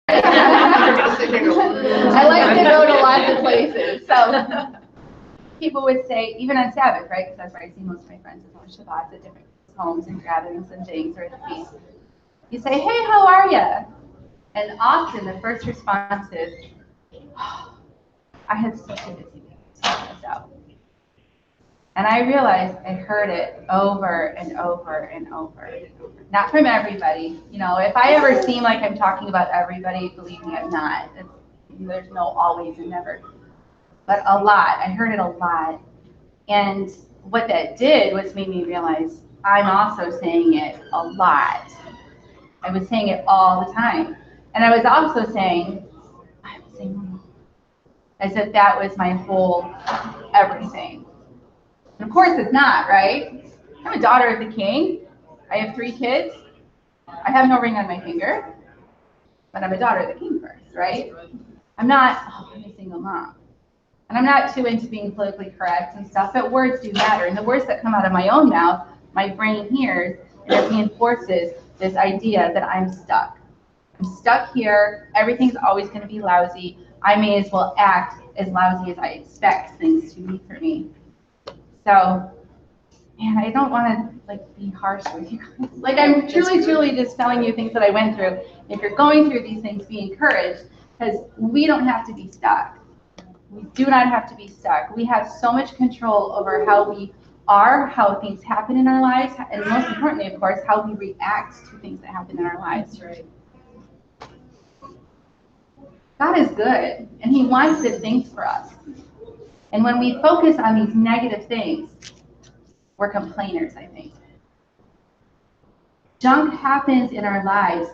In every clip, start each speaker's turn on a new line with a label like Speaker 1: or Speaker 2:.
Speaker 1: I like to go to lots of places. So people would say, even on Sabbath, right? Because that's where I see most of my friends on Shabbat at different homes and gatherings and things, or at the feast. You say, hey, how are you? And often the first response is, oh, I had such a busy week. And I realized I heard it over and over and over. Not from everybody. You know, if I ever seem like I'm talking about everybody, believe me, I'm not. There's no always and never. But a lot. I heard it a lot. And what that did was made me realize I'm also saying it a lot. I was saying it all the time. And I was also saying, I'm single. As if that was my whole everything. And of course it's not, right? I'm a daughter of the king. I have 3 kids. I have no ring on my finger. But I'm a daughter of the king first, right? I'm not, I'm a single mom. And I'm not too into being politically correct and stuff, but words do matter. And the words that come out of my own mouth, my brain hears, and it reinforces this idea that I'm stuck. I'm stuck here. Everything's always going to be lousy. I may as well act as lousy as I expect things to be for me. So, man, I don't want to be harsh with you guys. I'm truly just telling you things that I went through. If you're going through these things, be encouraged, because we don't have to be stuck. We do not have to be stuck. We have so much control over how we are, how things happen in our lives, and most importantly, of course, how we react to things that happen in our lives. Right. God is good, and He wants good things for us. And when we focus on these negative things, we're complainers, I think. Junk happens in our lives,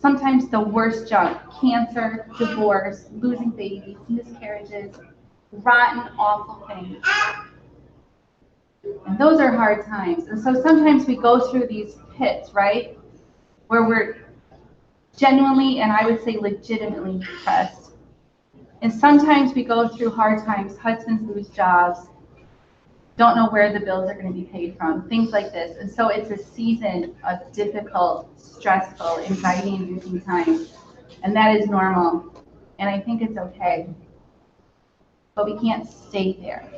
Speaker 1: sometimes the worst junk: cancer, divorce, losing babies, miscarriages, rotten, awful things. And those are hard times. And so sometimes we go through these pits, right, where we're genuinely, and I would say legitimately, depressed. And sometimes we go through hard times. Husbands lose jobs, don't know where the bills are going to be paid from, things like this. And so it's a season of difficult, stressful, anxiety-inducing times. And that is normal. And I think it's okay. But we can't stay there.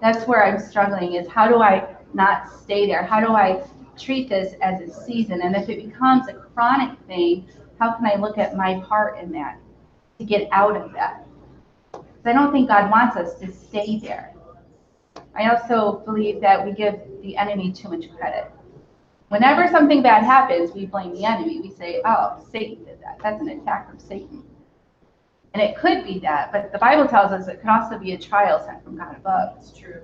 Speaker 1: That's where I'm struggling, is how do I not stay there? How do I treat this as a season? And if it becomes a chronic thing, how can I look at my part in that to get out of that? Because I don't think God wants us to stay there. I also believe that we give the enemy too much credit. Whenever something bad happens, we blame the enemy. We say, oh, Satan did that. That's an attack from Satan. And it could be that, but the Bible tells us it could also be a trial sent from God above. It's true.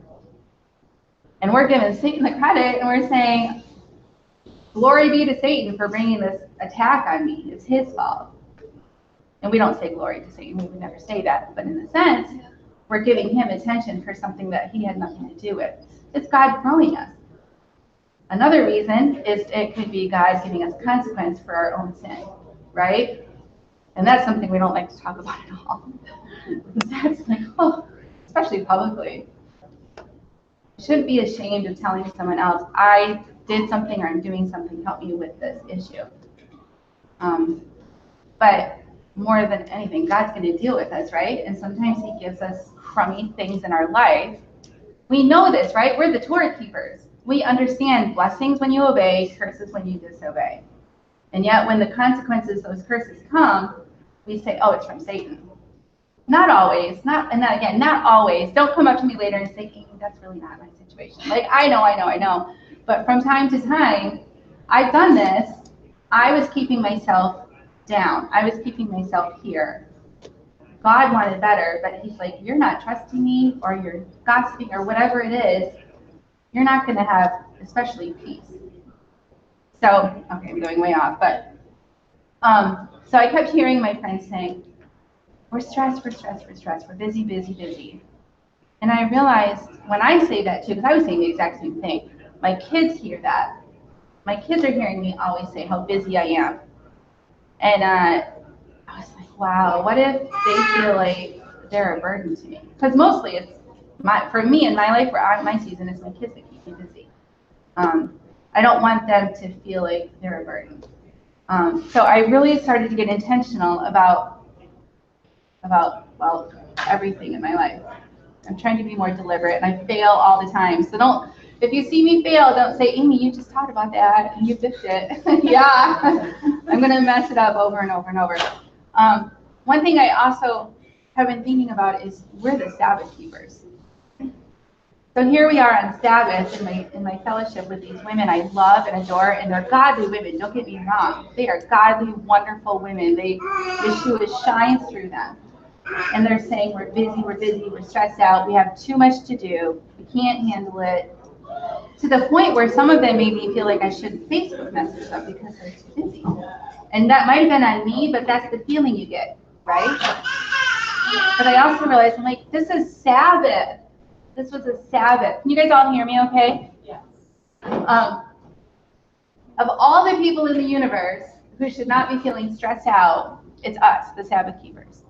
Speaker 1: And we're giving Satan the credit, and we're saying, glory be to Satan for bringing this attack on me. It's his fault. And we don't say glory to Satan. We would never say that. But in a sense, we're giving him attention for something that he had nothing to do with. It's God growing us. Another reason is it could be God giving us consequence for our own sin, right? And that's something we don't like to talk about at all. That's especially publicly. You shouldn't be ashamed of telling someone else, I did something or I'm doing something, help me with this issue. But more than anything, God's going to deal with us, right? And sometimes He gives us crummy things in our life. We know this, right? We're the Torah keepers. We understand blessings when you obey, curses when you disobey. And yet when the consequences, those curses come, we say, oh, it's from Satan. Not always. Not always. Don't come up to me later and say, Amy, that's really not my situation. I know. But from time to time, I've done this. I was keeping myself down. I was keeping myself here. God wanted better, but He's like, you're not trusting me, or you're gossiping, or whatever it is. You're not going to have, especially peace. So, okay, I'm going way off, but so I kept hearing my friends saying, we're stressed, we're busy. And I realized when I say that too, because I was saying the exact same thing, my kids hear that. My kids are hearing me always say how busy I am. And I was like, wow, what if they feel like they're a burden to me? Because mostly it's for me in my life, where my season is my kids that keep me busy. I don't want them to feel like they're a burden. So I really started to get intentional about everything in my life. I'm trying to be more deliberate, and I fail all the time. So if you see me fail, don't say, Amy, you just taught about that and you fixed it. Yeah, I'm gonna mess it up over and over and over. One thing I also have been thinking about is we're the Sabbath keepers. So here we are on Sabbath in my fellowship with these women I love and adore, and they're godly women. Don't get me wrong; they are godly, wonderful women. Yeshua shines through them, and they're saying we're busy, we're stressed out, we have too much to do, we can't handle it. To the point where some of them made me feel like I shouldn't Facebook message them because they're too busy. And that might have been on me, but that's the feeling you get, right? But I also realized, I'm like, this is Sabbath. This was a Sabbath. Can you guys all hear me okay?
Speaker 2: Yes.
Speaker 1: Of all the people in the universe who should not be feeling stressed out, it's us, the Sabbath keepers.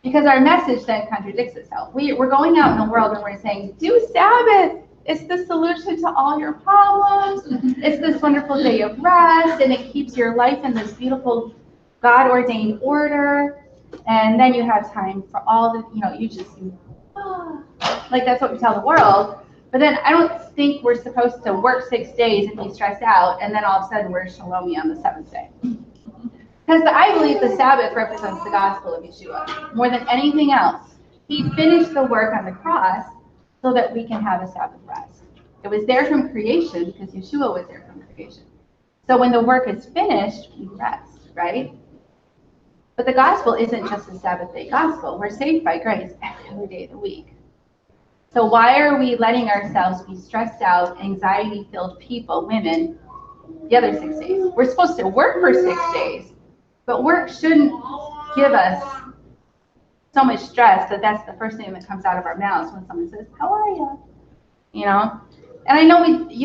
Speaker 1: Because our message then contradicts itself. We're going out in the world and we're saying, do Sabbath. It's the solution to all your problems. It's this wonderful day of rest, and it keeps your life in this beautiful God-ordained order. And then you have time for all the, you just, like that's what we tell the world. But then I don't think we're supposed to work 6 days and be stressed out, and then all of a sudden we're Shalom on the 7th day. Because I believe the Sabbath represents the gospel of Yeshua more than anything else. He finished the work on the cross so that we can have a Sabbath rest. It was there from creation because Yeshua was there from creation. So when the work is finished, we rest, right? But the gospel isn't just a Sabbath day gospel. We're saved by grace every other day of the week. So why are we letting ourselves be stressed out, anxiety-filled people, women, the other 6 days? We're supposed to work for 6 days, but work shouldn't give us so much stress that that's the first thing that comes out of our mouths when someone says, how are you? And I know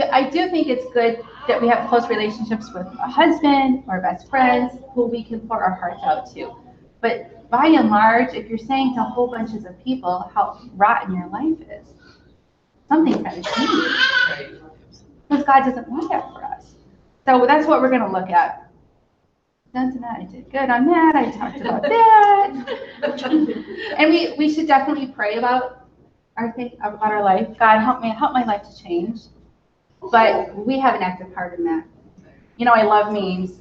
Speaker 1: I do think it's good that we have close relationships with a husband or best friends who we can pour our hearts out to. But by and large, if you're saying to whole bunches of people how rotten your life is, something's got to change. Because God doesn't want that for us. So that's what we're going to look at. I did good on that. I talked about that. And we should definitely pray about our faith, about our life. God, help my life to change. But we have an active part in that. I love memes.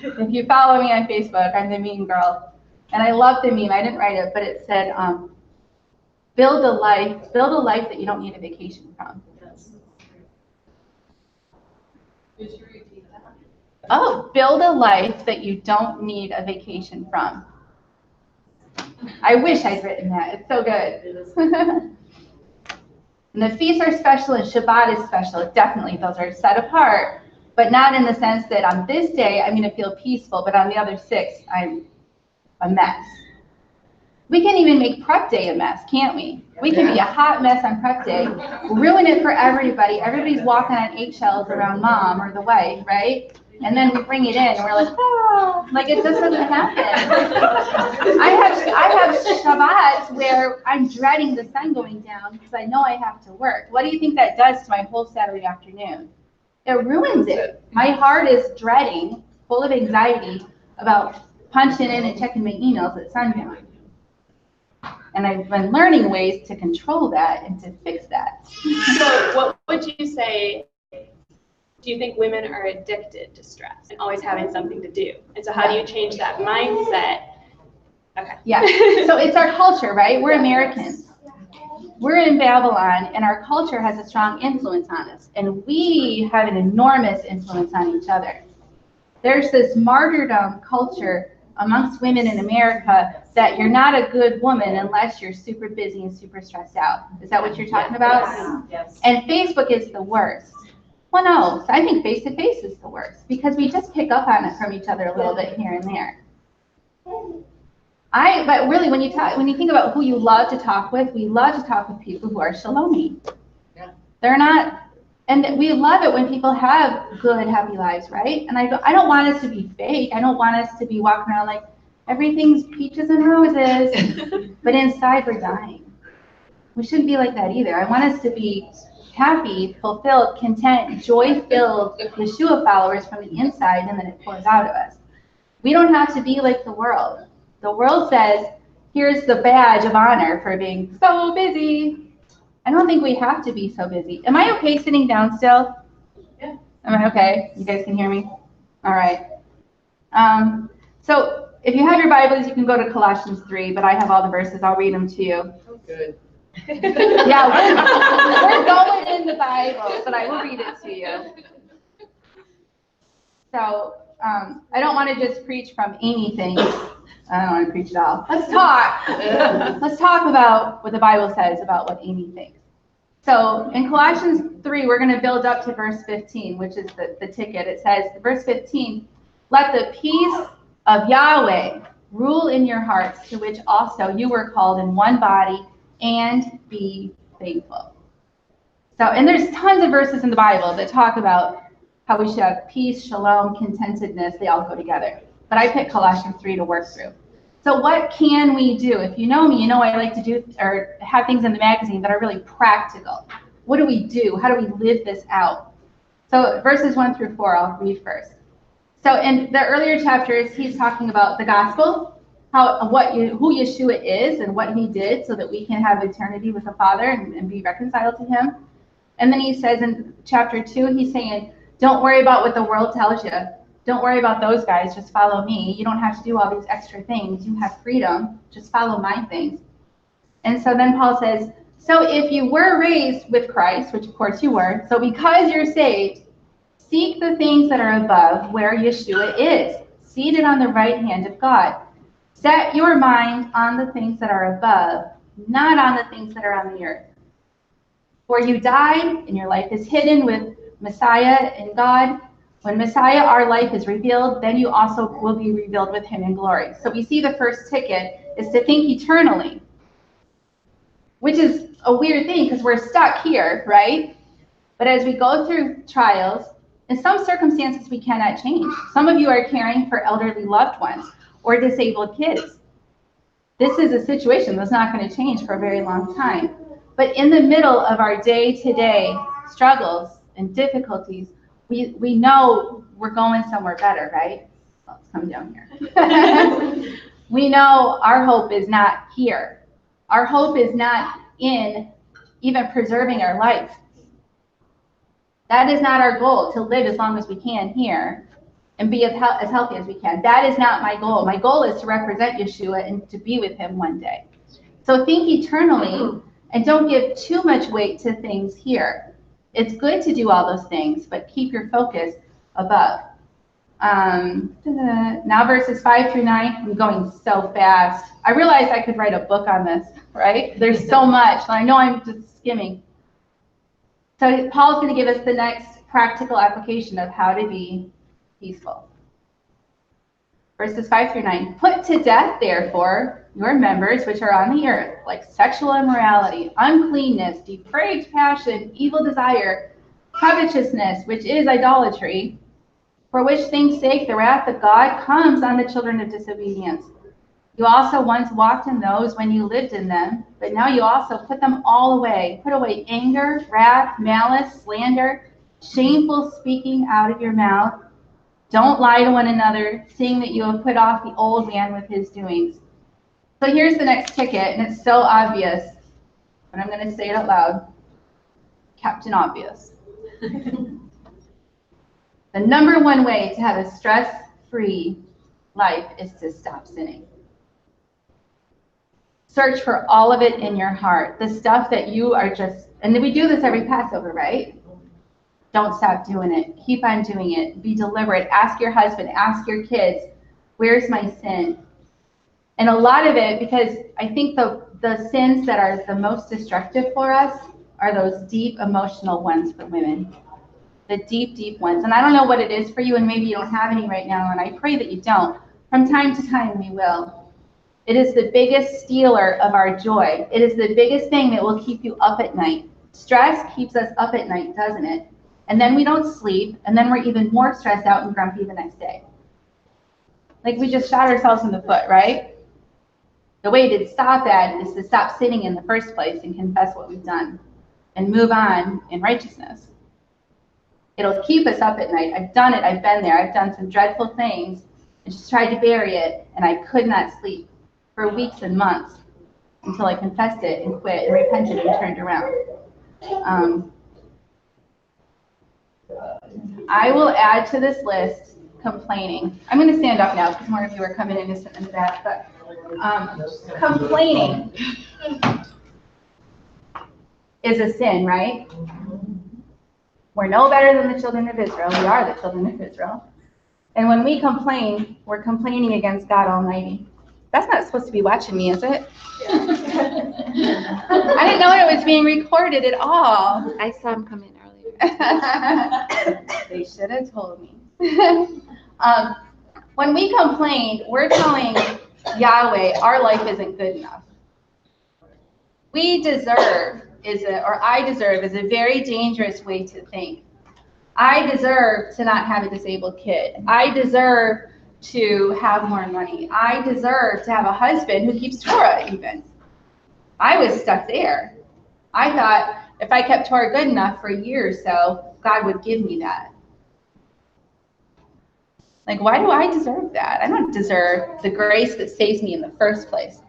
Speaker 1: If you follow me on Facebook, I'm the meme girl. And I love the meme. I didn't write it, but it said, build a life that you don't need a vacation from. Oh, build a life that you don't need a vacation from. I wish I'd written that. It's so good. And the feasts are special and Shabbat is special. Definitely, those are set apart, but not in the sense that on this day I'm going to feel peaceful, but on the other 6, I'm a mess. We can even make prep day a mess, can't we? We can be a hot mess on prep day, ruin it for everybody. Everybody's walking on eggshells around mom or the wife, right? And then we bring it in and we're like, oh, like it just doesn't happen. I have Shabbats where I'm dreading the sun going down because I know I have to work. What do you think that does to my whole Saturday afternoon? It ruins it. My heart is dreading, full of anxiety about punching in and checking my emails at sundown. And I've been learning ways to control that and to fix that.
Speaker 2: So what would you say? Do you think women are addicted to stress and always having something to do? And so how do you change that mindset? Okay.
Speaker 1: Yeah. So it's our culture, right? We're Americans. We're in Babylon, and our culture has a strong influence on us. And we have an enormous influence on each other. There's this martyrdom culture amongst women in America that you're not a good woman unless you're super busy and super stressed out. Is that what you're talking about?
Speaker 2: Yes.
Speaker 1: And Facebook is the worst. Well, no, I think face-to-face is the worst because we just pick up on it from each other a little bit here and there. But really, when you think about who you love to talk with, we love to talk with people who are shalomi. Yeah. They're not, and we love it when people have good, happy lives, right? And I don't want us to be fake. I don't want us to be walking around like everything's peaches and roses, but inside we're dying. We shouldn't be like that either. I want us to be happy, fulfilled, content, joy-filled Yeshua followers from the inside, and then it pours out of us. We don't have to be like the world. The world says, here's the badge of honor for being so busy. I don't think we have to be so busy. Am I okay sitting down still?
Speaker 2: Yeah.
Speaker 1: Am I okay? You guys can hear me? All right. So if you have your Bibles, you can go to Colossians 3, but I have all the verses. I'll read them to you.
Speaker 3: Oh, good.
Speaker 1: Yeah, we're going in the Bible, but I will read it to you. So I don't want to just preach from anything. I don't want to preach at all. Let's talk. Let's talk about what the Bible says about what Amy thinks. So in Colossians 3, we're going to build up to verse 15, which is the ticket. It says, verse 15, let the peace of Yahweh rule in your hearts, to which also you were called in one body, and be faithful. So, and there's tons of verses in the Bible that talk about how we should have peace, shalom, contentedness. They all go together. But I picked Colossians 3 to work through. So what can we do? If you know me, you know I like to do or have things in the magazine that are really practical. What do we do? How do we live this out? So verses 1 through 4, I'll read first. So in the earlier chapters, he's talking about the gospel, who Yeshua is and what he did so that we can have eternity with the Father and be reconciled to him. And then he says in chapter 2, he's saying, don't worry about what the world tells you. Don't worry about those guys. Just follow me. You don't have to do all these extra things. You have freedom. Just follow my things. And so then Paul says, so if you were raised with Christ, which of course you were, so because you're saved, seek the things that are above where Yeshua is, seated on the right hand of God. Set your mind on the things that are above, not on the things that are on the earth. For you died, and your life is hidden with Messiah in God. When Messiah, our life, is revealed, then you also will be revealed with him in glory. So we see the first ticket is to think eternally, which is a weird thing because we're stuck here, right? But as we go through trials, in some circumstances we cannot change. Some of you are caring for elderly loved ones or disabled kids. This is a situation that's not going to change for a very long time. But in the middle of our day-to-day struggles and difficulties, we know we're going somewhere better, right? Let's come down here. We know our hope is not here. Our hope is not in even preserving our life. That is not our goal, to live as long as we can here and be as healthy as we can. That is not my goal. My goal is to represent Yeshua and to be with him one day. So think eternally and don't give too much weight to things here. It's good to do all those things, but keep your focus above. Now verses 5 through 9, I'm going so fast. I realized I could write a book on this, right? There's so much. I know I'm just skimming. So Paul's going to give us the next practical application of how to be peaceful. Verses 5 through 9. Put to death, therefore, your members which are on the earth, like sexual immorality, uncleanness, depraved passion, evil desire, covetousness, which is idolatry, for which things' sake the wrath of God comes on the children of disobedience. You also once walked in those when you lived in them, but now you also put them all away. Put away anger, wrath, malice, slander, shameful speaking out of your mouth. Don't lie to one another, seeing that you have put off the old man with his doings. So here's the next ticket, and it's so obvious, but I'm going to say it out loud. Captain Obvious. The number one way to have a stress-free life is to stop sinning. Search for all of it in your heart. The stuff that you are just, and we do this every Passover, right? Don't stop doing it. Keep on doing it. Be deliberate. Ask your husband, ask your kids, where's my sin? And a lot of it, because I think the sins that are the most destructive for us are those deep emotional ones for women. The deep, deep ones. And I don't know what it is for you, and maybe you don't have any right now, and I pray that you don't. From time to time, we will. It is the biggest stealer of our joy. It is the biggest thing that will keep you up at night. Stress keeps us up at night, doesn't it? And then we don't sleep, and then we're even more stressed out and grumpy the next day. Like we just shot ourselves in the foot, right? The way to stop that is to stop sinning in the first place and confess what we've done and move on in righteousness. It'll keep us up at night. I've done it. I've been there. I've done some dreadful things, I just tried to bury it, and I could not sleep for weeks and months until I confessed it and quit and repented and turned around. I will add to this list complaining. I'm going to stand up now because more of you are coming in into that. But complaining is a sin, right? We're no better than the children of Israel. We are the children of Israel. And when we complain, we're complaining against God Almighty. That's not supposed to be watching me, is it? Yeah. I didn't know it was being recorded at all.
Speaker 3: I saw him come in earlier.
Speaker 1: They should have told me. When we complain, we're telling Yahweh our life isn't good enough. I deserve is a very dangerous way to think. I deserve to not have a disabled kid. I deserve to have more money. I deserve to have a husband who keeps Torah even. I was stuck there. I thought if I kept Torah good enough for a year or so, God would give me that. Like, why do I deserve that? I don't deserve the grace that saves me in the first place.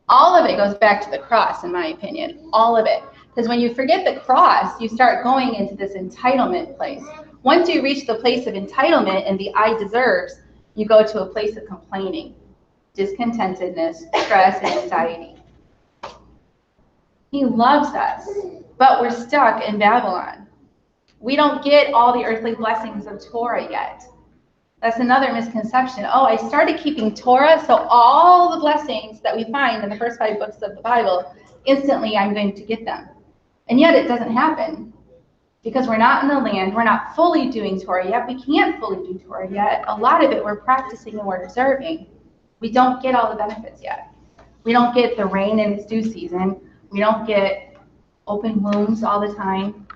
Speaker 1: All of it goes back to the cross, in my opinion. All of it. Because when you forget the cross, you start going into this entitlement place. Once you reach the place of entitlement and the I deserves, you go to a place of complaining, discontentedness, stress, and anxiety. He loves us, but we're stuck in Babylon. We don't get all the earthly blessings of Torah yet. That's another misconception. Oh, I started keeping Torah, so all the blessings that we find in the first 5 books of the Bible, instantly I'm going to get them. And yet it doesn't happen because we're not in the land. We're not fully doing Torah yet. We can't fully do Torah yet. A lot of it we're practicing and we're observing. We don't get all the benefits yet. We don't get the rain in its due season. We don't get open wombs all the time.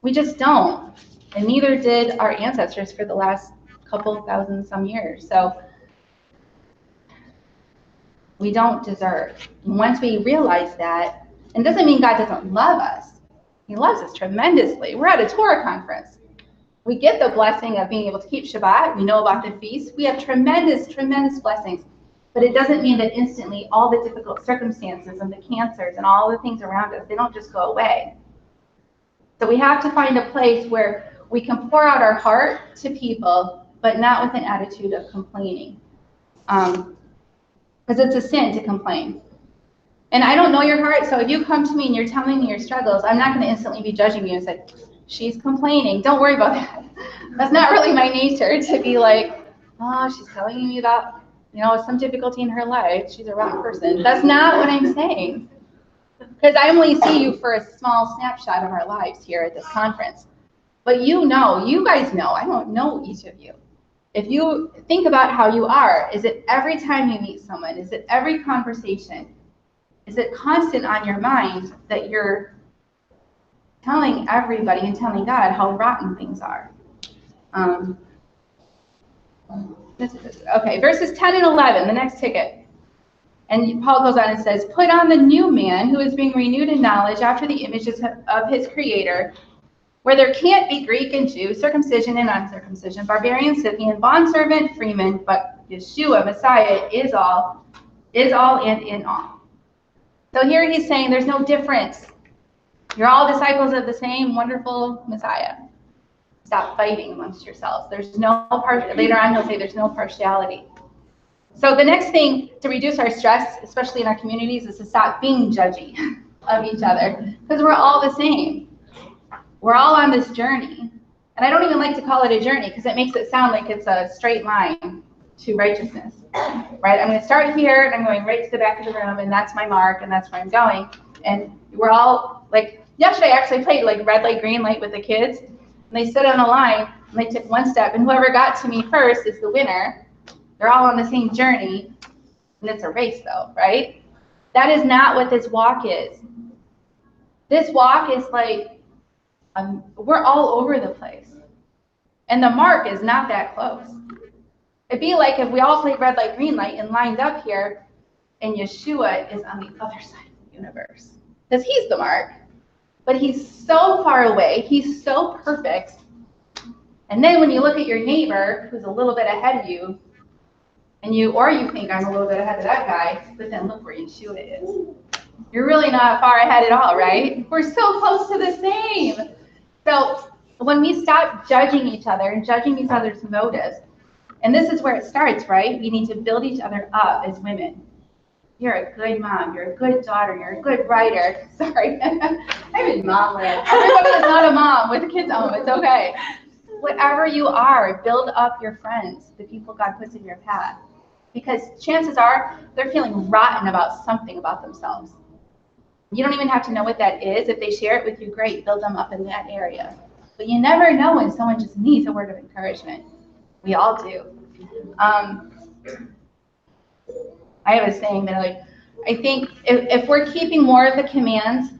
Speaker 1: We just don't. And neither did our ancestors for the last couple thousand some years. So we don't deserve. And once we realize that, and it doesn't mean God doesn't love us. He loves us tremendously. We're at a Torah conference. We get the blessing of being able to keep Shabbat. We know about the feast. We have tremendous, tremendous blessings. But it doesn't mean that instantly all the difficult circumstances and the cancers and all the things around us, they don't just go away. So we have to find a place where we can pour out our heart to people, but not with an attitude of complaining. Because it's a sin to complain. And I don't know your heart, so if you come to me and you're telling me your struggles, I'm not going to instantly be judging you and say, she's complaining. Don't worry about that. That's not really my nature to be like, oh, she's telling me about, some difficulty in her life. She's a rotten person. That's not what I'm saying. Because I only see you for a small snapshot of our lives here at this conference. But you guys know, I don't know each of you. If you think about how you are, is it every time you meet someone? Is it every conversation? Is it constant on your mind that you're telling everybody and telling God how rotten things are? Okay, verses 10 and 11, the next ticket. And Paul goes on and says, put on the new man who is being renewed in knowledge after the images of his creator, where there can't be Greek and Jew, circumcision and uncircumcision, barbarian, Scythian, bondservant, freeman, but Yeshua, Messiah, is all and in all. So here he's saying there's no difference. You're all disciples of the same wonderful Messiah. Stop fighting amongst yourselves. Later on he'll say there's no partiality. So the next thing to reduce our stress, especially in our communities, is to stop being judgy of each other. Because we're all the same. We're all on this journey. And I don't even like to call it a journey because it makes it sound like it's a straight line to righteousness. Right? I'm going to start here and I'm going right to the back of the room and that's my mark and that's where I'm going. And we're all like, yesterday I actually played like red light, green light with the kids. And they stood on a line and they took one step and whoever got to me first is the winner. They're all on the same journey. And it's a race though, right? That is not what this walk is. This walk is like, we're all over the place. And the mark is not that close. It'd be like if we all played red light, green light and lined up here and Yeshua is on the other side of the universe. Because he's the mark. But he's so far away. He's so perfect. And then when you look at your neighbor who's a little bit ahead of you, and you think I'm a little bit ahead of that guy, but then look where your shoe is. You're really not far ahead at all, right? We're so close to the same. So when we stop judging each other and judging each other's motives, and this is where it starts, right? We need to build each other up as women. You're a good mom. You're a good daughter. You're a good writer. Sorry. I'm in mom land. Everybody is not a mom with the kids home. It's okay. Whatever you are, build up your friends, the people God puts in your path. Because chances are they're feeling rotten about something about themselves. You don't even have to know what that is. If they share it with you, great. Build them up in that area. But you never know when someone just needs a word of encouragement. We all do. I have a saying that I think if we're keeping more of the commands,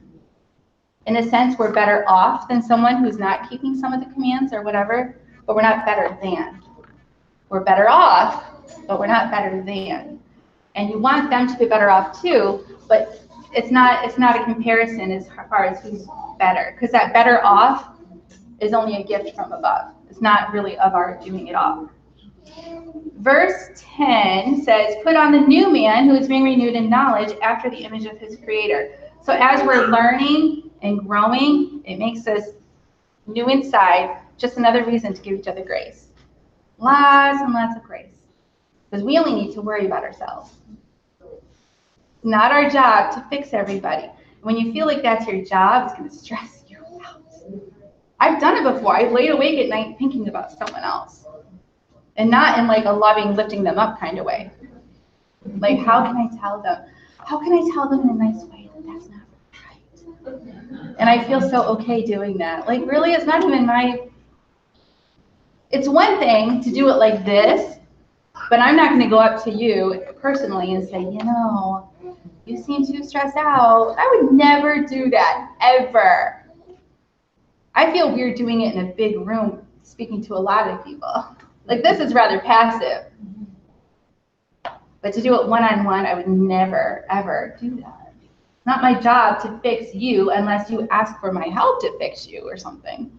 Speaker 1: in a sense, we're better off than someone who's not keeping some of the commands or whatever, but we're not better than. We're better off, but we're not better than. And you want them to be better off too, but it's not a comparison as far as who's better, because that better off is only a gift from above. It's not really of our doing it all. Verse 10 says, put on the new man who is being renewed in knowledge after the image of his creator. So as we're learning and growing, it makes us new inside, just another reason to give each other grace. Lots and lots of grace. Because we only need to worry about ourselves. It's not our job to fix everybody. When you feel like that's your job, it's going to stress you out. I've done it before. I've laid awake at night thinking about someone else. And not in like a loving, lifting them up kind of way. Like, how can I tell them? How can I tell them in a nice way that that's not right? And I feel so okay doing that. Like, really, it's not even it's one thing to do it like this, but I'm not going to go up to you personally and say, you seem too stressed out. I would never do that, ever. I feel weird doing it in a big room, speaking to a lot of people. Like, this is rather passive. But to do it one-on-one, I would never, ever do that. It's not my job to fix you unless you ask for my help to fix you or something.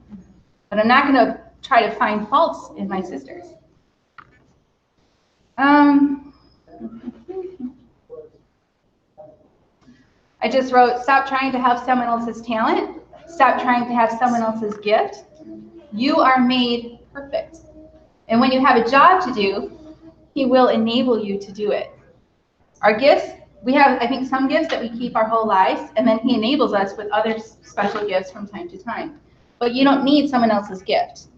Speaker 1: But I'm not going to try to find faults in my sisters. I just wrote, stop trying to have someone else's talent. Stop trying to have someone else's gift. You are made perfect. And when you have a job to do, he will enable you to do it. Our gifts, we have, I think, some gifts that we keep our whole lives, and then he enables us with other special gifts from time to time. But you don't need someone else's gift.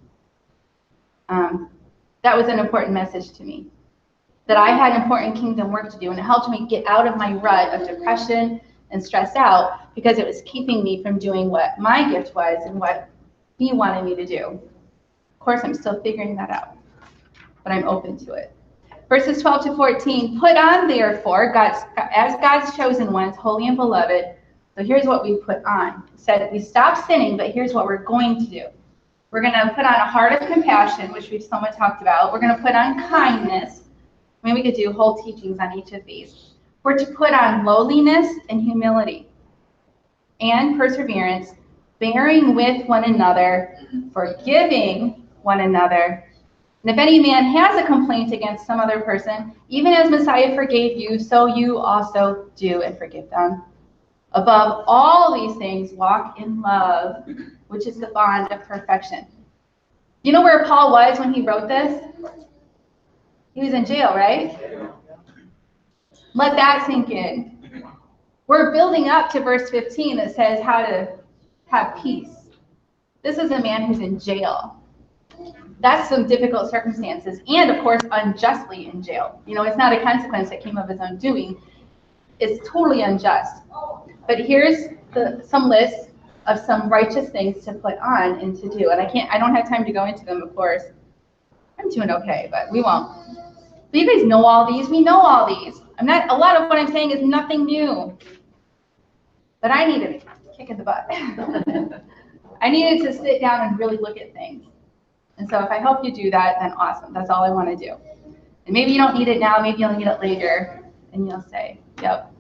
Speaker 1: That was an important message to me. That I had important kingdom work to do, and it helped me get out of my rut of depression and stress out, because it was keeping me from doing what my gift was and what he wanted me to do. Of course, I'm still figuring that out, but I'm open to it. Verses 12 to 14, put on, therefore, as God's chosen ones, holy and beloved. So here's what we put on. It said we stop sinning, but here's what we're going to do. We're going to put on a heart of compassion, which we've somewhat talked about. We're going to put on kindness. I mean, we could do whole teachings on each of these. We're to put on lowliness and humility and perseverance, bearing with one another, forgiving one another. And if any man has a complaint against some other person, even as Messiah forgave you, so you also do and forgive them. Above all these things, walk in love, which is the bond of perfection. You know where Paul was when he wrote this? He was in jail, right? Let that sink in. We're building up to verse 15 that says how to have peace. This is a man who's in jail. That's some difficult circumstances, and of course, unjustly in jail. It's not a consequence that came of his own doing. It's totally unjust. But here's some lists of some righteous things to put on and to do. And I don't have time to go into them, of course. I'm doing okay, but we won't. So you guys know all these. We know all these. A lot of what I'm saying is nothing new. But I needed a kick in the butt. I needed to sit down and really look at things. And so if I help you do that, then awesome. That's all I want to do. And maybe you don't need it now. Maybe you'll need it later. And you'll say, yep,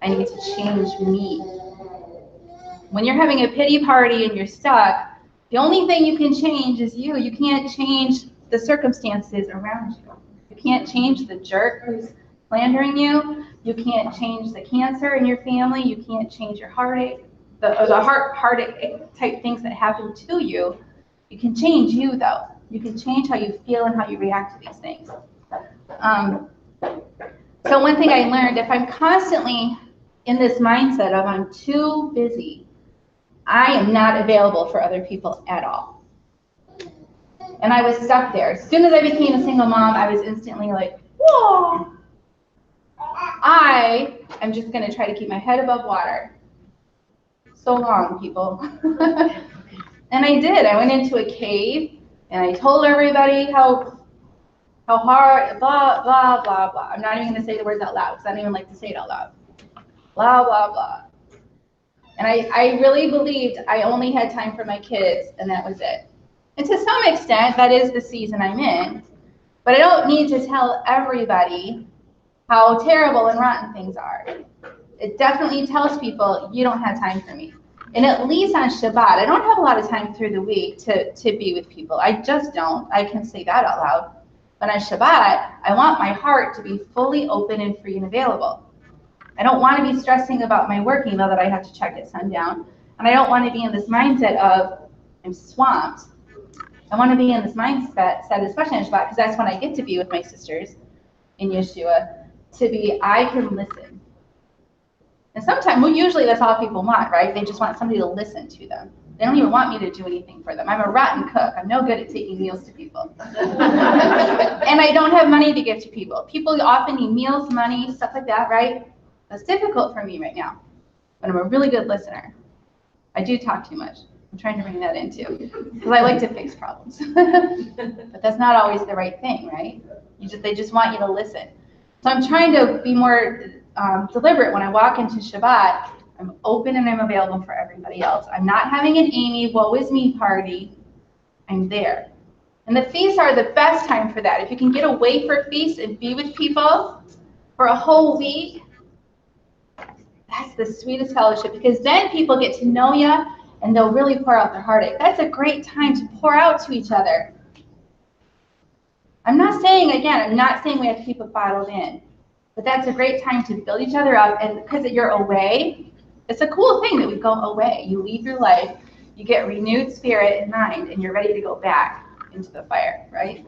Speaker 1: I need to change me. When you're having a pity party and you're stuck, The only thing you can change is you. You can't change the circumstances around you. You can't change the jerk who's slandering you. You can't change the cancer in your family. You can't change your heartache, the heartache type things that happen to you. You can change you, though. You can change how you feel and how you react to these things. So one thing I learned, if I'm constantly in this mindset of I'm too busy, I am not available for other people at all. And I was stuck there. As soon as I became a single mom, I was instantly like, whoa. I am just going to try to keep my head above water. So long, people. And I did. I went into a cave, and I told everybody how hard, blah, blah, blah, blah. I'm not even going to say the words out loud, because I don't even like to say it out loud. Blah, blah, blah. And I really believed I only had time for my kids, and that was it. And to some extent, that is the season I'm in. But I don't need to tell everybody how terrible and rotten things are. It definitely tells people, you don't have time for me. And at least on Shabbat, I don't have a lot of time through the week to be with people. I just don't. I can say that out loud. But on Shabbat, I want my heart to be fully open and free and available. I don't want to be stressing about my work email that I have to check at sundown. And I don't want to be in this mindset of, I'm swamped. I want to be in this mindset, especially on Shabbat, because that's when I get to be with my sisters in Yeshua, to be, I can listen. And sometimes, well, usually that's all people want, right? They just want somebody to listen to them. They don't even want me to do anything for them. I'm a rotten cook. I'm no good at taking meals to people. And I don't have money to give to people. People often need meals, money, stuff like that, right? That's difficult for me right now. But I'm a really good listener. I do talk too much. I'm trying to bring that in too, because I like to fix problems. But that's not always the right thing, right? They just want you to listen. So I'm trying to be more deliberate when I walk into Shabbat. I'm open and I'm available for everybody else. I'm not having an Amy, woe is me party. I'm there. And the feasts are the best time for that. If you can get away for feasts and be with people for a whole week, that's the sweetest fellowship, because then people get to know you and they'll really pour out their heartache. That's a great time to pour out to each other. I'm not saying we have to keep it bottled in, but that's a great time to build each other up. And because you're away, it's a cool thing that we go away. You leave your life, you get renewed spirit and mind, and you're ready to go back into the fire, right?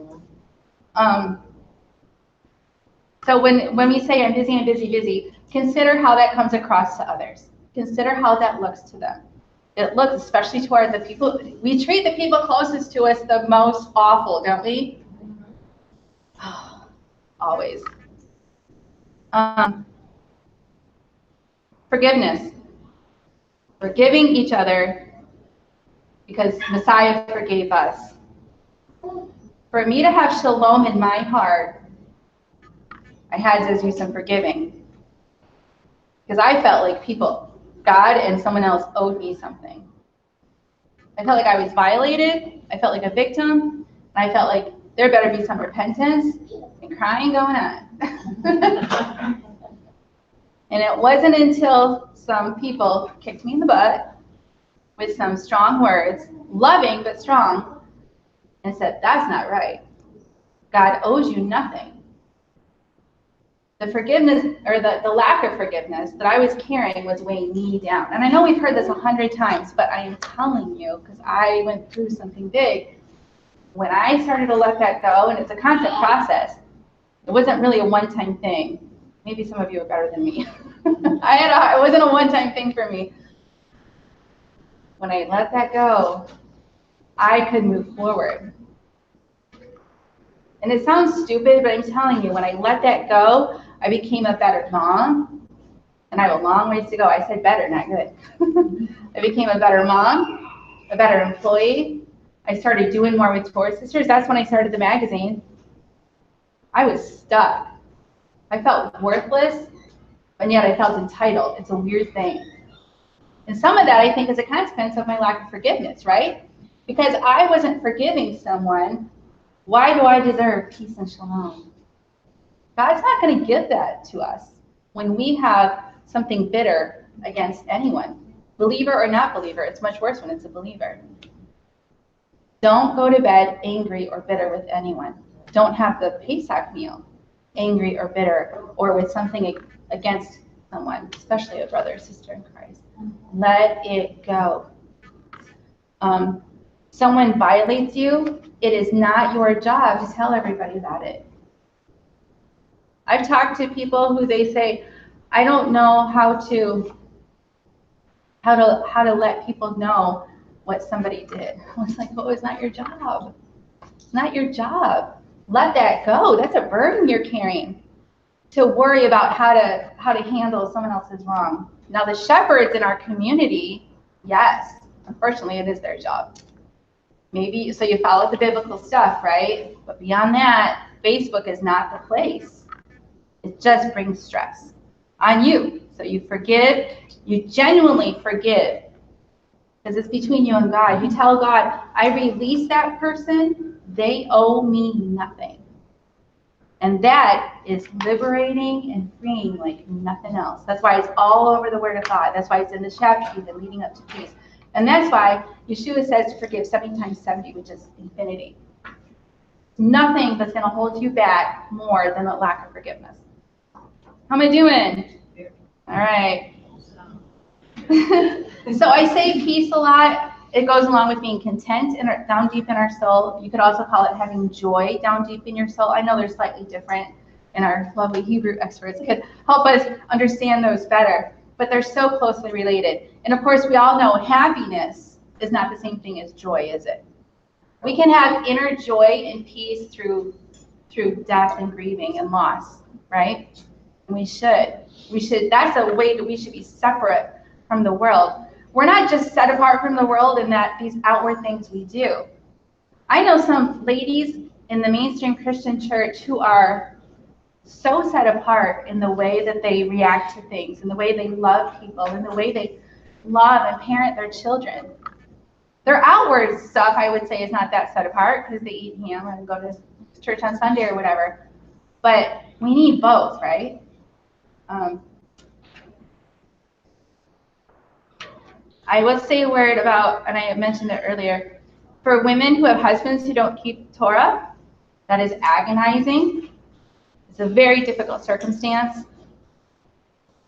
Speaker 1: So when we say I'm busy, busy, consider how that comes across to others. Consider how that looks to them. It looks, especially toward the people, we treat the people closest to us the most awful, don't we? Oh, always. Forgiveness. Forgiving each other because Messiah forgave us. For me to have shalom in my heart, I had to do some forgiving. Because I felt like God and someone else owed me something. I felt like I was violated. I felt like a victim. And I felt like there better be some repentance and crying going on. And it wasn't until some people kicked me in the butt with some strong words, loving but strong, and said, that's not right. God owes you nothing. The forgiveness, or the lack of forgiveness that I was carrying was weighing me down. And I know we've heard this 100 times, but I am telling you, because I went through something big. When I started to let that go, and it's a constant process, it wasn't really a one-time thing. Maybe some of you are better than me. It wasn't a one-time thing for me. When I let that go, I could move forward. And it sounds stupid, but I'm telling you, when I let that go, I became a better mom. And I have a long ways to go. I said better, not good. I became a better mom, a better employee. I started doing more with Torah Sisters. That's when I started the magazine. I was stuck. I felt worthless, and yet I felt entitled. It's a weird thing. And some of that, I think, is a consequence of my lack of forgiveness, right? Because I wasn't forgiving someone. Why do I deserve peace and shalom? God's not going to give that to us when we have something bitter against anyone. Believer or not believer, it's much worse when it's a believer. Don't go to bed angry or bitter with anyone. Don't have the Pesach meal angry or bitter or with something against someone, especially a brother or sister in Christ. Let it go. Someone violates you, it is not your job to tell everybody about it. I've talked to people who they say, I don't know how to let people know what somebody did. I was like, oh, it's not your job. It's not your job. Let that go. That's a burden you're carrying, to worry about how to handle someone else's wrong. Now, the shepherds in our community, yes, unfortunately, it is their job. Maybe, so you follow the biblical stuff, right? But beyond that, Facebook is not the place. It just brings stress on you. So you forgive, you genuinely forgive, because it's between you and God. You tell God, I release that person, they owe me nothing. And that is liberating and freeing like nothing else. That's why it's all over the Word of God. That's why it's in the chapter even leading up to peace. And that's why Yeshua says to forgive 70 times 70, which is infinity. Nothing that's going to hold you back more than the lack of forgiveness. How am I doing? All right. So I say peace a lot. It goes along with being content down deep in our soul. You could also call it having joy down deep in your soul. I know they're slightly different, and our lovely Hebrew experts could help us understand those better, but they're so closely related. And of course, we all know happiness is not the same thing as joy, is it? We can have inner joy and peace through death and grieving and loss, right? And we should. That's a way that we should be separate from the world. We're not just set apart from the world in that these outward things we do. I know some ladies in the mainstream Christian church who are so set apart in the way that they react to things, in the way they love people, in the way they love and parent their children. Their outward stuff, I would say, is not that set apart because they eat ham and go to church on Sunday or whatever. But we need both, right? I will say a word about, and I mentioned it earlier, for women who have husbands who don't keep Torah, that is agonizing. It's a very difficult circumstance.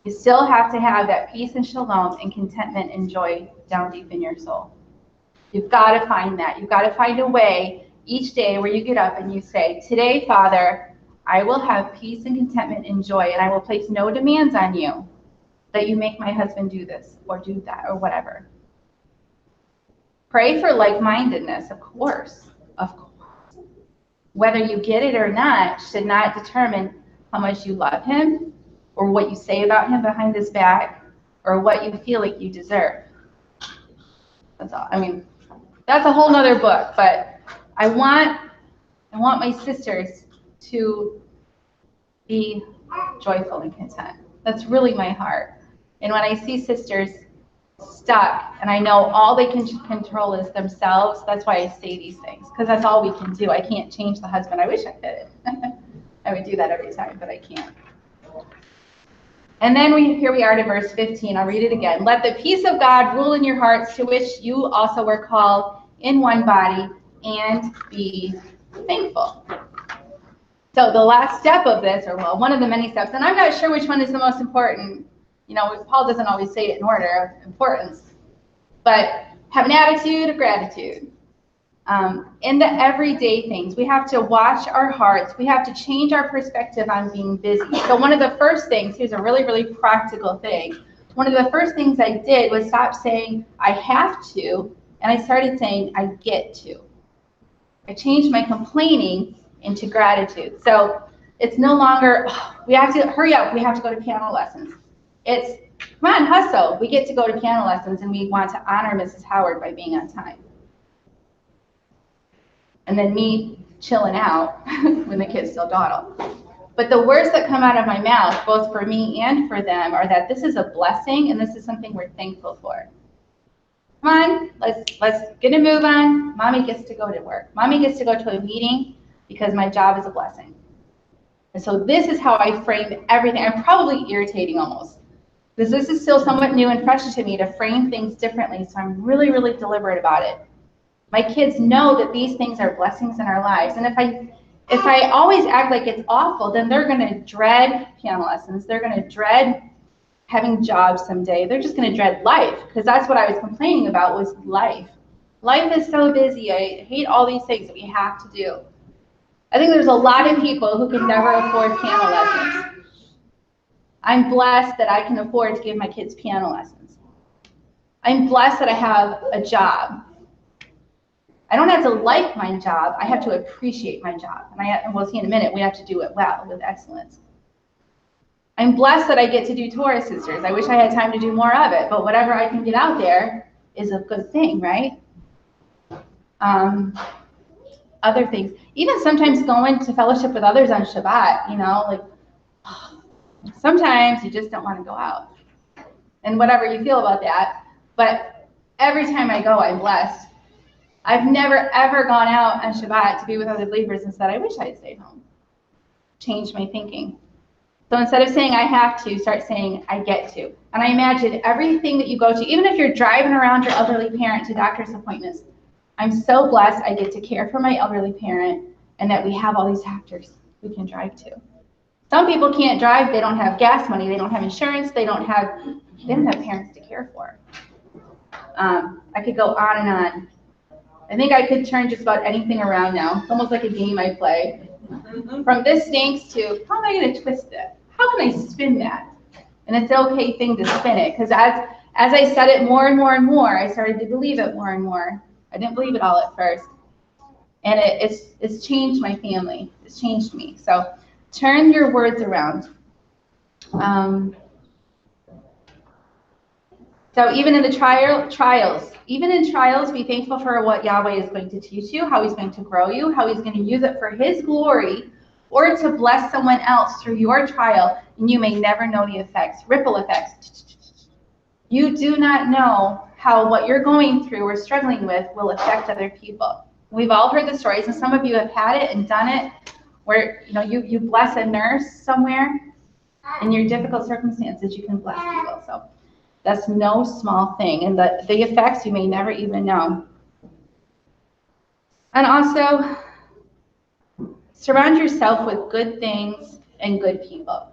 Speaker 1: You still have to have that peace and shalom and contentment and joy down deep in your soul. You've got to find that. You've got to find a way each day where you get up and you say, today, Father, I will have peace and contentment and joy, and I will place no demands on you that you make my husband do this or do that or whatever. Pray for like-mindedness, of course. Of course. Whether you get it or not should not determine how much you love him or what you say about him behind his back or what you feel like you deserve. That's all. I mean, that's a whole nother book, but I want my sisters to be joyful and content. That's really my heart. And when I see sisters stuck, and I know all they can control is themselves, that's why I say these things, because that's all we can do. I can't change the husband. I wish I could. I would do that every time, but I can't. And then here we are to verse 15. I'll read it again. Let the peace of God rule in your hearts, to which you also were called in one body, and be thankful. So the last step of this, or well, one of the many steps, and I'm not sure which one is the most important. You know, Paul doesn't always say it in order of importance, but have an attitude of gratitude. In the everyday things, we have to watch our hearts. We have to change our perspective on being busy. So one of the first things, here's a really, really practical thing. One of the first things I did was stop saying I have to, and I started saying I get to. I changed my complaining into gratitude. So it's no longer, oh, we have to hurry up, we have to go to piano lessons. It's, come on, hustle. We get to go to piano lessons, and we want to honor Mrs. Howard by being on time. And then me chilling out when the kids still dawdle. But the words that come out of my mouth, both for me and for them, are that this is a blessing and this is something we're thankful for. Come on, let's get a move on. Mommy gets to go to work. Mommy gets to go to a meeting because my job is a blessing. And so this is how I frame everything. I'm probably irritating almost, because this is still somewhat new and fresh to me to frame things differently. So I'm really, really deliberate about it. My kids know that these things are blessings in our lives. And if I always act like it's awful, then they're going to dread piano lessons. They're going to dread having jobs someday. They're just going to dread life, because that's what I was complaining about, was life. Life is so busy. I hate all these things that we have to do. I think there's a lot of people who can never afford piano lessons. I'm blessed that I can afford to give my kids piano lessons. I'm blessed that I have a job. I don't have to like my job. I have to appreciate my job. And we'll see in a minute, we have to do it well, with excellence. I'm blessed that I get to do Torah Sisters. I wish I had time to do more of it, but whatever I can get out there is a good thing, right? Other things. Even sometimes going to fellowship with others on Shabbat, like sometimes you just don't want to go out. And whatever you feel about that. But every time I go, I'm blessed. I've never, ever gone out on Shabbat to be with other believers and said, I wish I'd stayed home. Changed my thinking. So instead of saying I have to, start saying I get to. And I imagine everything that you go to, even if you're driving around your elderly parent to doctor's appointments, I'm so blessed I get to care for my elderly parent and that we have all these doctors we can drive to. Some people can't drive, they don't have gas money, they don't have insurance, they don't have parents to care for. I could go on and on. I think I could turn just about anything around now. It's almost like a game I play. From this stinks to, how am I going to twist it? How can I spin that? And it's an okay thing to spin it, because as I said it more and more and more, I started to believe it more and more. I didn't believe it all at first. And it's changed my family. It's changed me. So turn your words around. So even in the trials, be thankful for what Yahweh is going to teach you, how he's going to grow you, how he's going to use it for his glory, or to bless someone else through your trial, and you may never know the effects, ripple effects. You do not know how what you're going through or struggling with will affect other people. We've all heard the stories, and some of you have had it and done it, where you bless a nurse somewhere. In your difficult circumstances, you can bless people. So that's no small thing, and the effects you may never even know. And also, surround yourself with good things and good people.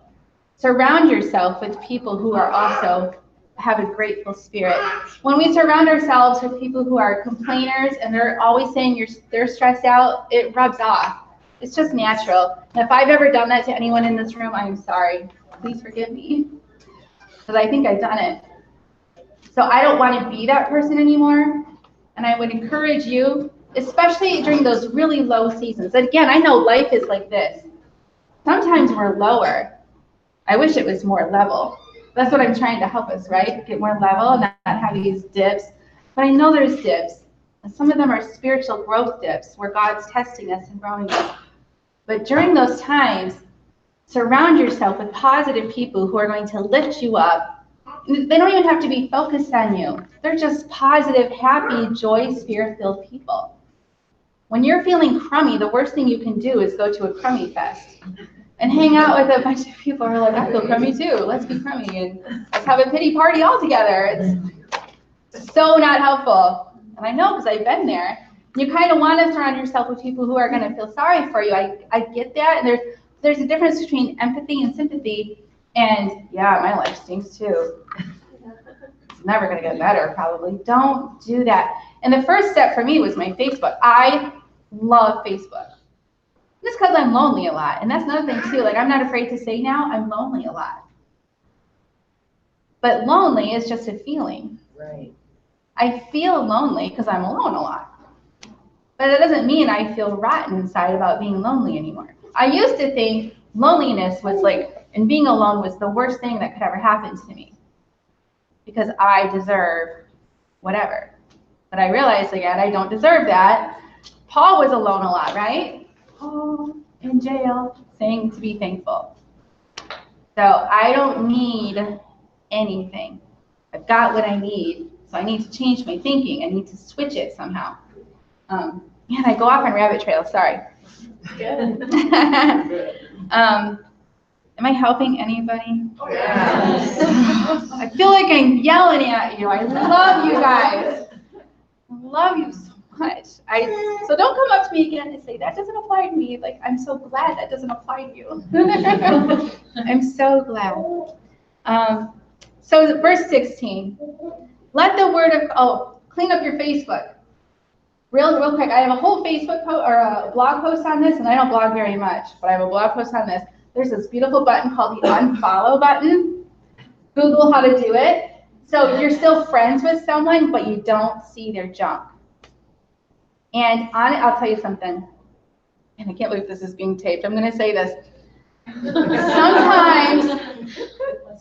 Speaker 1: Surround yourself with people who are also have a grateful spirit. When we surround ourselves with people who are complainers and they're always saying they're stressed out, it rubs off. It's just natural. And if I've ever done that to anyone in this room, I'm sorry. Please forgive me, because I think I've done it. So I don't want to be that person anymore. And I would encourage you, especially during those really low seasons. And again, I know life is like this. Sometimes we're lower. I wish it was more level. That's what I'm trying to help us, right? Get more level and not have these dips. But I know there's dips. And some of them are spiritual growth dips where God's testing us and growing us. But during those times, surround yourself with positive people who are going to lift you up. They don't even have to be focused on you. They're just positive, happy, joy, spirit-filled people. When you're feeling crummy, the worst thing you can do is go to a crummy fest and hang out with a bunch of people who are like, I feel crummy too. Let's be crummy and let's have a pity party all together. It's so not helpful. And I know, because I've been there. You kind of want to surround yourself with people who are going to feel sorry for you. I get that. And there's a difference between empathy and sympathy. And yeah, my life stinks too. It's never going to get better, probably. Don't do that. And the first step for me was my Facebook. I love Facebook. Just because I'm lonely a lot. And that's another thing too. Like, I'm not afraid to say now, I'm lonely a lot. But lonely is just a feeling.
Speaker 4: Right.
Speaker 1: I feel lonely because I'm alone a lot. But that doesn't mean I feel rotten inside about being lonely anymore. I used to think loneliness was like, and being alone was the worst thing that could ever happen to me, because I deserve whatever. But I realized again, I don't deserve that. Paul was alone a lot, right? Paul in jail saying to be thankful. So I don't need anything. I've got what I need. So I need to change my thinking. I need to switch it somehow. Man, I go off on rabbit trails. Sorry.
Speaker 2: Good.
Speaker 1: Am I helping anybody?
Speaker 4: Oh, yeah.
Speaker 1: I feel like I'm yelling at you. I love you guys. I love you so much. So don't come up to me again and say, that doesn't apply to me. Like, I'm so glad that doesn't apply to you. I'm so glad. So verse 16, let the word of, clean up your Facebook. Real quick, I have a whole Facebook post or a blog post on this, and I don't blog very much, but I have a blog post on this. There's this beautiful button called the unfollow button. Google how to do it. So you're still friends with someone, but you don't see their junk. And on it, I'll tell you something. And I can't believe this is being taped. I'm going to say this.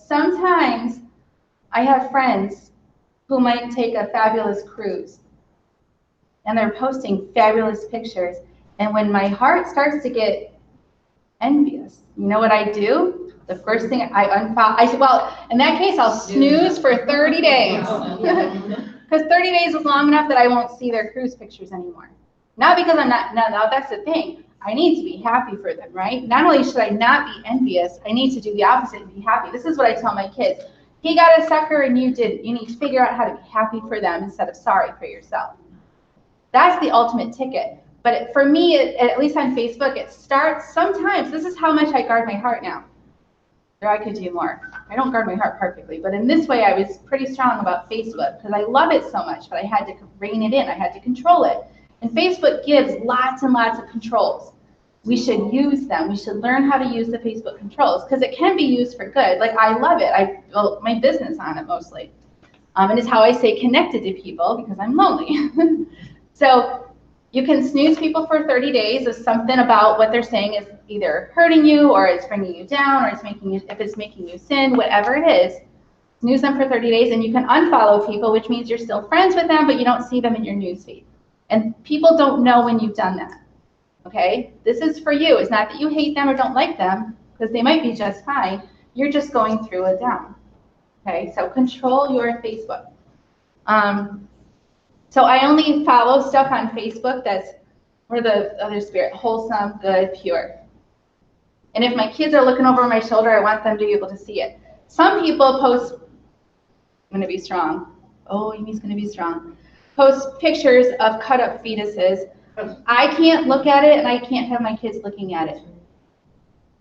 Speaker 1: Sometimes I have friends who might take a fabulous cruise. And they're posting fabulous pictures. And when my heart starts to get envious, you know what I do? The first thing I unfollow, I say, well, in that case, I'll snooze for 30 days. Because 30 days is long enough that I won't see their cruise pictures anymore. Not because I'm not, no, that's the thing. I need to be happy for them, right? Not only should I not be envious, I need to do the opposite and be happy. This is what I tell my kids. He got a sucker and you didn't. You need to figure out how to be happy for them instead of sorry for yourself. That's the ultimate ticket. But for me, at least on Facebook, it starts sometimes. This is how much I guard my heart now. Or I could do more. I don't guard my heart perfectly, but in this way, I was pretty strong about Facebook because I love it so much, but I had to rein it in. I had to control it. And Facebook gives lots and lots of controls. We should use them. We should learn how to use the Facebook controls because it can be used for good. Like, I love it. I built my business on it mostly. And it's how I stay connected to people because I'm lonely. So you can snooze people for 30 days if something about what they're saying is either hurting you or it's bringing you down or it's making you, if it's making you sin, whatever it is, snooze them for 30 days and you can unfollow people, which means you're still friends with them, but you don't see them in your newsfeed. And people don't know when you've done that, okay? This is for you. It's not that you hate them or don't like them, because they might be just fine. You're just going through it down, okay? So control your Facebook. So I only follow stuff on Facebook that's, or the other spirit, wholesome, good, pure. And if my kids are looking over my shoulder, I want them to be able to see it. Some people post, I'm going to be strong. Oh, Amy's going to be strong. Post pictures of cut up fetuses. I can't look at it and I can't have my kids looking at it.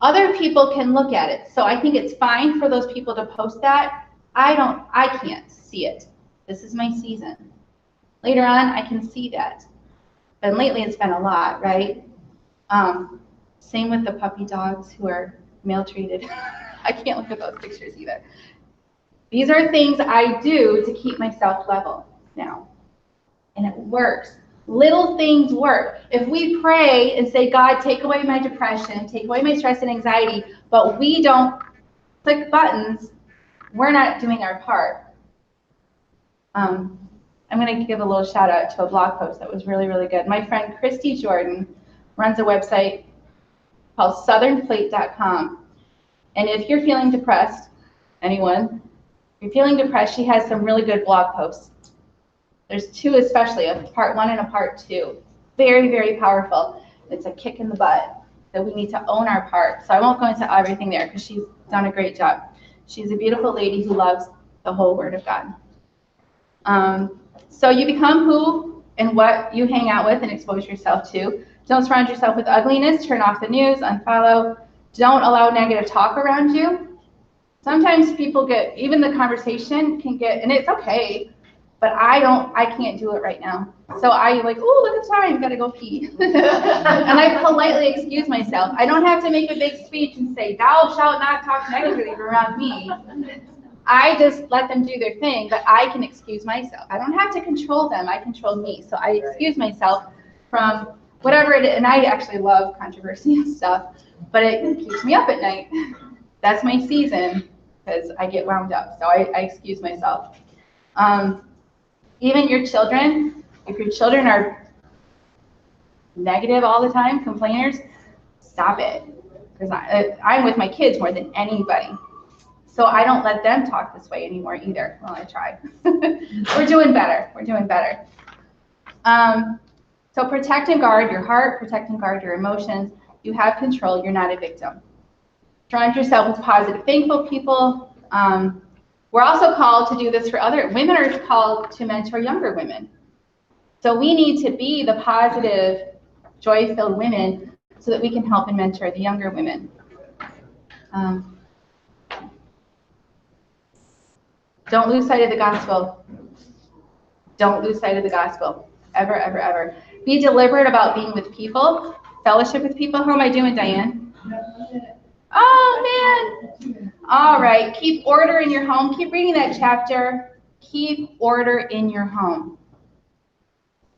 Speaker 1: Other people can look at it. So I think it's fine for those people to post that. I can't see it. This is my season. Later on, I can see that. And lately it's been a lot, right? Same with the puppy dogs who are maltreated. I can't look at those pictures either. These are things I do to keep myself level now. And it works. Little things work. If we pray and say, God, take away my depression, take away my stress and anxiety, but we don't click buttons, we're not doing our part. I'm going to give a little shout out to a blog post that was really, really good. My friend Christy Jordan runs a website called southernplate.com. And if you're feeling depressed, anyone, if you're feeling depressed, she has some really good blog posts. There's two especially, a part 1 and a part 2. Very, very powerful. It's a kick in the butt that we need to own our part. So I won't go into everything there because she's done a great job. She's a beautiful lady who loves the whole Word of God. So you become who and what you hang out with and expose yourself to. Don't surround yourself with ugliness. Turn off the news. Unfollow. Don't allow negative talk around you. Sometimes people get, even the conversation can get, and it's okay, but I can't do it right now. So I like, oh, look at the time, gotta go pee. And I politely excuse myself. I don't have to make a big speech and say, thou shalt not talk negatively around me. I just let them do their thing, but I can excuse myself. I don't have to control them, I control me. So I excuse myself from whatever it is, and I actually love controversy and stuff, but it keeps me up at night. That's my season, because I get wound up, so I excuse myself. Even your children, if your children are negative all the time, complainers, stop it. Because I'm with my kids more than anybody. So I don't let them talk this way anymore either. Well, I try. We're doing better. We're doing better. So protect and guard your heart, protect and guard your emotions. You have control. You're not a victim. Surround yourself with positive, thankful people. We're also called to do this for other women. Are called to mentor younger women. So we need to be the positive, joy-filled women so that we can help and mentor the younger women. Don't lose sight of the gospel. Don't lose sight of the gospel. Ever, ever, ever. Be deliberate about being with people, fellowship with people. How am I doing, Diane? Oh, man. All right. Keep order in your home. Keep reading that chapter. Keep order in your home.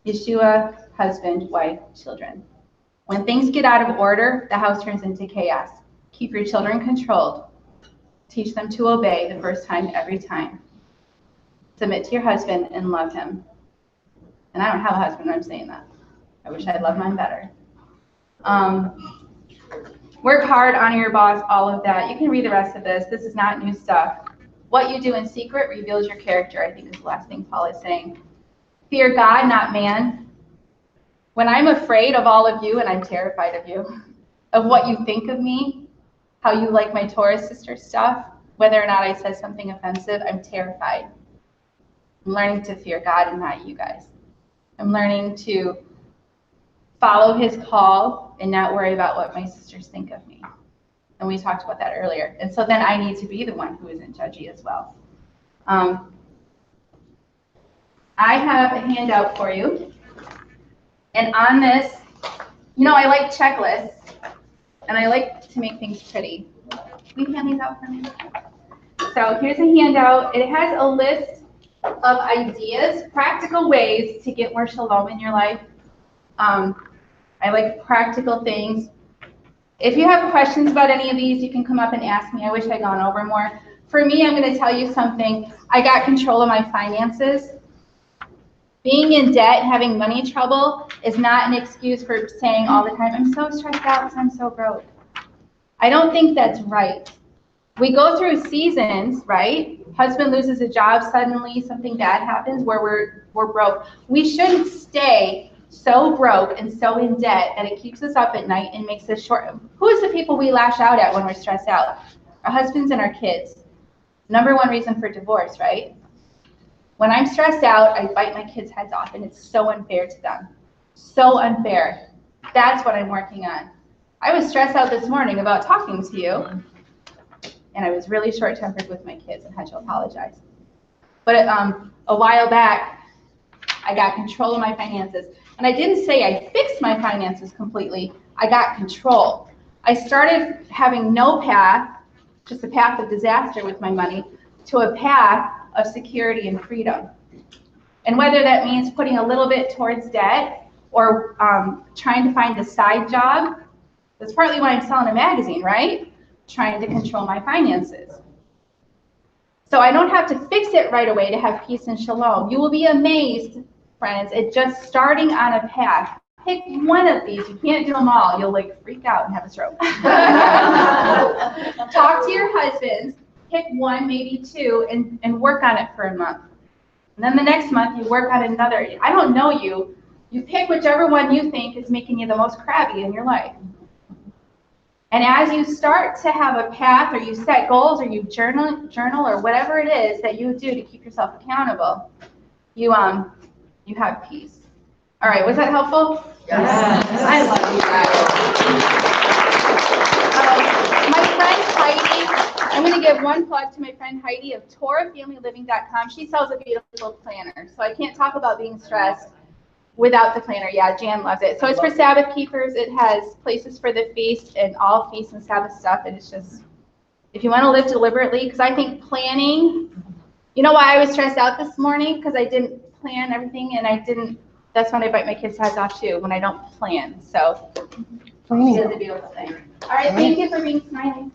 Speaker 1: Yeshua, husband, wife, children. When things get out of order, the house turns into chaos. Keep your children controlled. Teach them to obey the first time, every time. Submit to your husband and love him. And I don't have a husband, I'm saying that. I wish I'd love mine better. Work hard, honor your boss, all of that. You can read the rest of this. This is not new stuff. What you do in secret reveals your character, I think is the last thing Paul is saying. Fear God, not man. When I'm afraid of all of you, and I'm terrified of you, of what you think of me, how you like my Torah sister stuff, whether or not I said something offensive, I'm terrified. I'm learning to fear God and not you guys. I'm learning to follow his call and not worry about what my sisters think of me. And we talked about that earlier. And so then I need to be the one who isn't judgy as well. I have a handout for you. And on this, I like checklists. And I like to make things pretty. Will you hand these out for me? So here's a handout. It has a list of ideas, practical ways to get more shalom in your life. I like practical things. If you have questions about any of these, you can come up and ask me. I wish I'd gone over more. For me, I'm going to tell you something. I got control of my finances. Being in debt and having money trouble is not an excuse for saying all the time, I'm so stressed out because I'm so broke. I don't think that's right. We go through seasons, right? Husband loses a job, suddenly something bad happens where we're broke. We shouldn't stay so broke and so in debt that it keeps us up at night and makes us short. Who is the people we lash out at when we're stressed out? Our husbands and our kids. Number one reason for divorce, right? When I'm stressed out, I bite my kids' heads off, and it's so unfair to them. So unfair. That's what I'm working on. I was stressed out this morning about talking to you, and I was really short-tempered with my kids and had to apologize. But a while back, I got control of my finances. And I didn't say I fixed my finances completely. I got control. I started having no path, just a path of disaster with my money, to a path of security and freedom. And whether that means putting a little bit towards debt or trying to find a side job, that's partly why I'm selling a magazine, right? Trying to control my finances. So I don't have to fix it right away to have peace and shalom. You will be amazed, friends, at just starting on a path. Pick one of these. You can't do them all. You'll freak out and have a stroke. Talk to your husbands. Pick one, maybe two, and work on it for a month. And then the next month, you work on another. I don't know you. You pick whichever one you think is making you the most crabby in your life. And as you start to have a path, or you set goals, or you journal, or whatever it is that you do to keep yourself accountable, you have peace. All right, was that helpful?
Speaker 4: Yes.
Speaker 1: I love you guys. My friend Heidi, I'm going to give one plug to my friend Heidi of TorahFamilyLiving.com. She sells a beautiful planner, so I can't talk about being stressed without the planner. Yeah, Jan loves it. So it's for Sabbath keepers. It has places for the feast and all feast and Sabbath stuff. And it's just, if you want to live deliberately, because I think planning, you know why I was stressed out this morning? Because I didn't plan everything, and that's when I bite my kids' heads off too, when I don't plan. So, it's a beautiful thing. All right, thank you for being smiling.